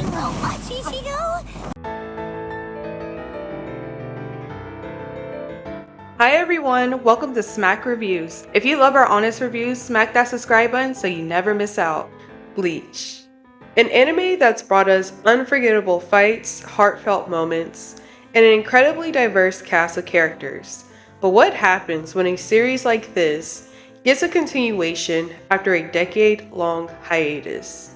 so much, Ichigo! Hi everyone, welcome to Smack Reviews. If you love our honest reviews, smack that subscribe button so you never miss out. Bleach. An anime that's brought us unforgettable fights, heartfelt moments, and an incredibly diverse cast of characters. But what happens when a series like this gets a continuation after a decade-long hiatus?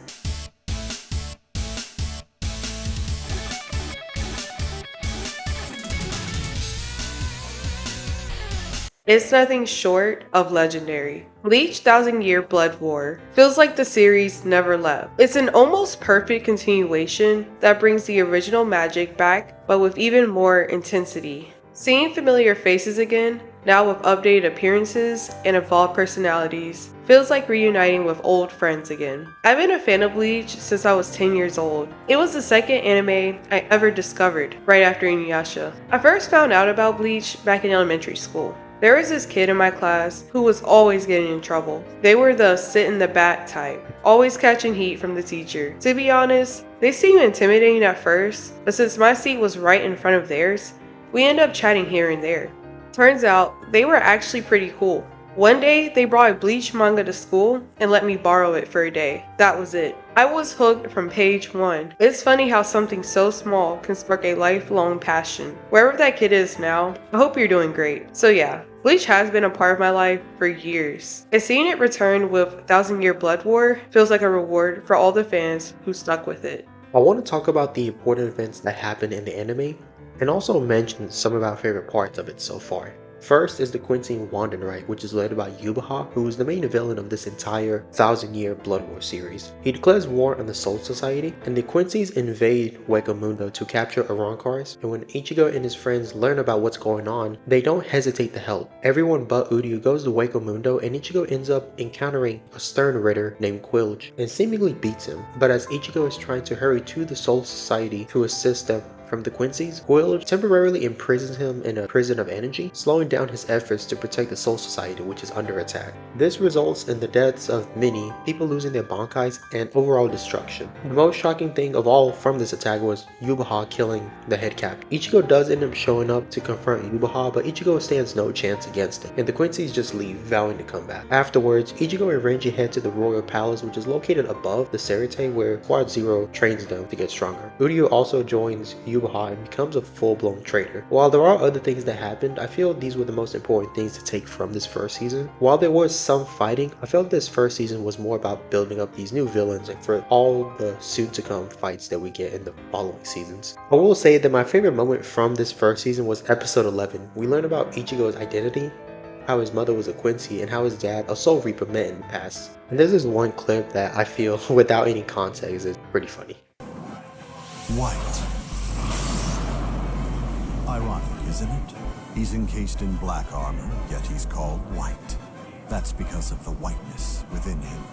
It's nothing short of legendary. Bleach Thousand Year Blood War feels like the series never left. It's an almost perfect continuation that brings the original magic back, but with even more intensity. Seeing familiar faces again, now with updated appearances and evolved personalities, feels like reuniting with old friends again. I've been a fan of Bleach since I was 10 years old. It was the second anime I ever discovered, right after Inuyasha. I first found out about Bleach back in elementary school. There was this kid in my class who was always getting in trouble. They were the sit in the back type, always catching heat from the teacher. To be honest, they seemed intimidating at first, but since my seat was right in front of theirs, we ended up chatting here and there. Turns out, they were actually pretty cool. One day, they brought a Bleach manga to school and let me borrow it for a day. That was it. I was hooked from page 1. It's funny how something so small can spark a lifelong passion. Wherever that kid is now, I hope you're doing great. So yeah, Bleach has been a part of my life for years, and seeing it return with Thousand Year Blood War feels like a reward for all the fans who stuck with it. I want to talk about the important events that happened in the anime, and also mention some of our favorite parts of it so far. First is the Quincy Wandenreich, which is led by Yubaha, who is the main villain of this entire Thousand Year Blood War series. He declares war on the Soul Society, and the Quincy's invade Hueco to capture Arrancars, and when Ichigo and his friends learn about what's going on, they don't hesitate to help. Everyone but Uryu goes to Hueco, and Ichigo ends up encountering a stern Ritter named Quilge, and seemingly beats him. But as Ichigo is trying to hurry to the Soul Society to assist them from the Quincy's, Quilge temporarily imprisons him in a prison of energy, slowing down his efforts to protect the Soul Society, which is under attack. This results in the deaths of many, people losing their bankais, and overall destruction. The most shocking thing of all from this attack was Yubaha killing the head captain. Ichigo does end up showing up to confront Yubaha, but Ichigo stands no chance against him, and the Quincy's just leave, vowing to come back. Afterwards, Ichigo and Renji head to the Royal Palace, which is located above the Sarate, where Squad Zero trains them to get stronger. Uryu also joins Yubaha and becomes a full-blown traitor. While there are other things that happened, I feel these were the most important things to take from this first season. While there was some fighting, I felt this first season was more about building up these new villains and for all the soon-to-come fights that we get in the following seasons. I will say that my favorite moment from this first season was episode 11. We learned about Ichigo's identity, how his mother was a Quincy, and how his dad, a Soul Reaper, met in the past. And there's this one clip that I feel, without any context, is pretty funny. White. Ironic, isn't it? He's encased in black armor, yet he's called white. That's because of the whiteness within him.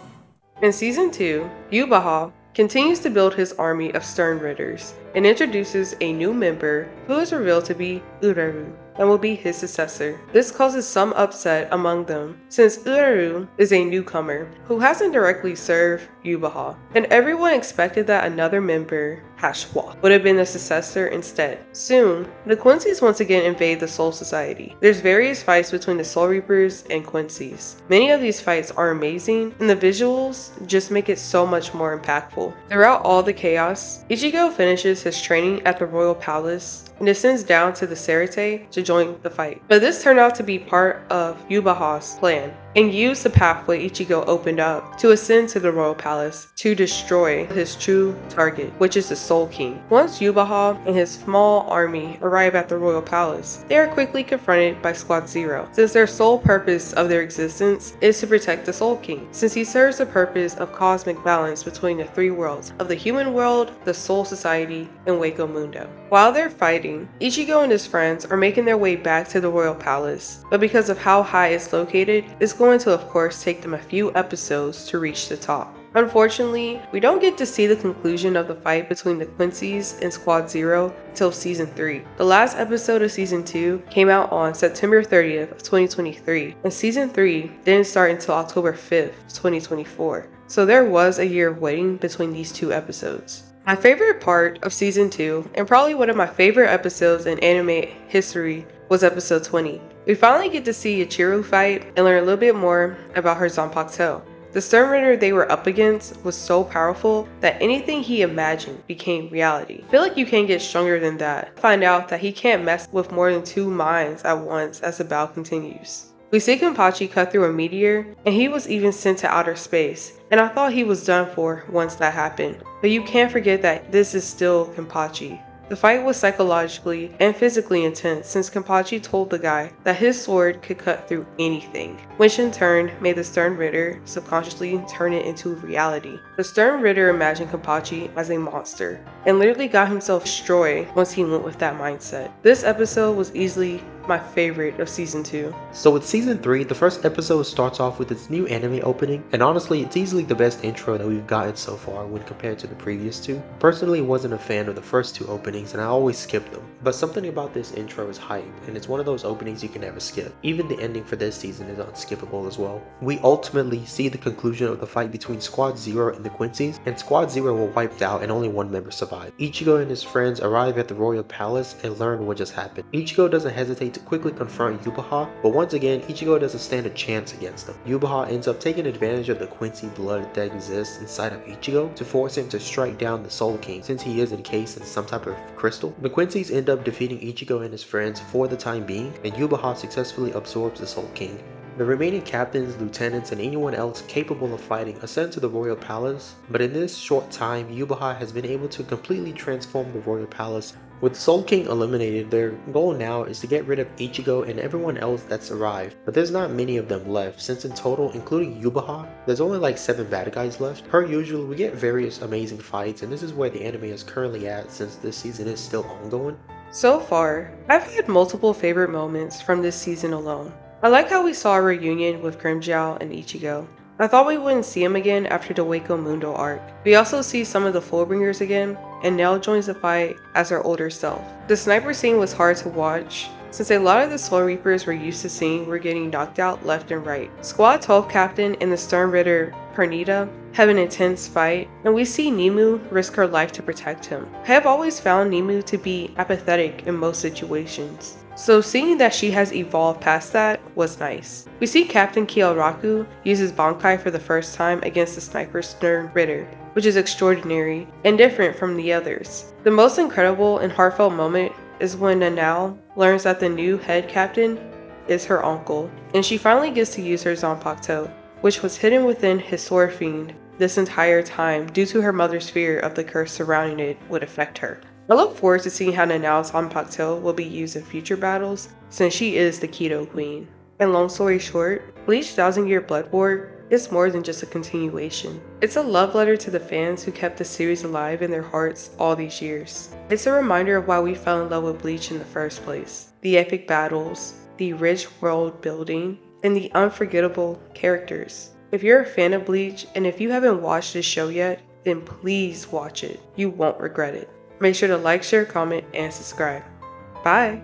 In Season 2, Yubaha continues to build his army of Stern Ritters and introduces a new member who is revealed to be Uraru and will be his successor. This causes some upset among them, since Uraru is a newcomer who hasn't directly served Yubaha, and everyone expected that another member, Hashwa, would have been the successor instead. Soon, the Quincy's once again invade the Soul Society. There's various fights between the Soul Reapers and Quincy's. Many of these fights are amazing, and the visuals just make it so much more impactful. Throughout all the chaos, Ichigo finishes his training at the Royal Palace and descends down to the Sarate to join the fight. But this turned out to be part of Yubaha's plan, and used the pathway Ichigo opened up to ascend to the Royal Palace to destroy his true target, which is the Soul King. Once Yubaha and his small army arrive at the Royal Palace, they are quickly confronted by Squad Zero, since their sole purpose of their existence is to protect the Soul King, since he serves the purpose of cosmic balance between the three worlds of the human world, the Soul Society, and Hueco Mundo. While they're fighting, Ichigo and his friends are making their way back to the Royal Palace, but because of how high it's located, it's going to of course take them a few episodes to reach the top. Unfortunately, we don't get to see the conclusion of the fight between the Quincy's and Squad Zero until Season 3. The last episode of Season 2 came out on September 30th of 2023, and Season 3 didn't start until October 5th, 2024. So there was a year of waiting between these two episodes. My favorite part of season 2, and probably one of my favorite episodes in anime history, was episode 20. We finally get to see Ichiro fight and learn a little bit more about her Zanpakuto. The Sternritter they were up against was so powerful that anything he imagined became reality. I feel like you can't get stronger than that. Find out that he can't mess with more than 2 minds at once as the battle continues. We see Kenpachi cut through a meteor, and he was even sent to outer space, and I thought he was done for once that happened. But you can't forget that this is still Kenpachi. The fight was psychologically and physically intense since Kenpachi told the guy that his sword could cut through anything, which in turn made the Sternritter subconsciously turn it into reality. The Sternritter imagined Kenpachi as a monster and literally got himself destroyed once he went with that mindset. This episode was easily my favorite of season 2. So with season 3, the first episode starts off with its new anime opening, and honestly it's easily the best intro that we've gotten so far when compared to the previous 2. Personally wasn't a fan of the first 2 openings and I always skipped them, but something about this intro is hype and it's one of those openings you can never skip. Even the ending for this season is unskippable as well. We ultimately see the conclusion of the fight between Squad 0 and the Quincy's, and Squad 0 were wiped out and only one member survived. Ichigo and his friends arrive at the royal palace and learn what just happened. Ichigo doesn't hesitate to quickly confront Yubaha, but once again Ichigo doesn't stand a chance against him. Yubaha ends up taking advantage of the Quincy blood that exists inside of Ichigo to force him to strike down the Soul King since he is encased in some type of crystal. The Quincy's end up defeating Ichigo and his friends for the time being, and Yubaha successfully absorbs the Soul King. The remaining captains, lieutenants, and anyone else capable of fighting ascend to the royal palace, but in this short time, Yubaha has been able to completely transform the royal palace. With the Soul King eliminated, their goal now is to get rid of Ichigo and everyone else that's arrived, but there's not many of them left, since in total, including Yubaha, there's only like 7 bad guys left. Per usual, we get various amazing fights, and this is where the anime is currently at since this season is still ongoing. So far, I've had multiple favorite moments from this season alone. I like how we saw a reunion with Grimmjow and Ichigo. I thought we wouldn't see him again after the Waco Mundo arc. We also see some of the Fullbringers again, and Nell joins the fight as her older self. The sniper scene was hard to watch, since a lot of the Soul Reapers we're used to seeing were getting knocked out left and right. Squad 12 captain and the Sternritter Pernita have an intense fight, and we see Nemu risk her life to protect him. I have always found Nemu to be apathetic in most situations, so seeing that she has evolved past that was nice. We see Captain Kyoraku use his Bankai for the first time against the sniper Sternritter, which is extraordinary and different from the others. The most incredible and heartfelt moment is when Nanao learns that the new head captain is her uncle, and she finally gets to use her Zanpakuto, which was hidden within his Sword Fiend this entire time due to her mother's fear of the curse surrounding it would affect her. I look forward to seeing how Nanao's Zanpakuto will be used in future battles, since she is the Keto Queen. And long story short, Bleach 1000 Year Blood War is more than just a continuation. It's a love letter to the fans who kept the series alive in their hearts all these years. It's a reminder of why we fell in love with Bleach in the first place. The epic battles, the rich world building, and the unforgettable characters. If you're a fan of Bleach, and if you haven't watched this show yet, then please watch it. You won't regret it. Make sure to like, share, comment, and subscribe. Bye!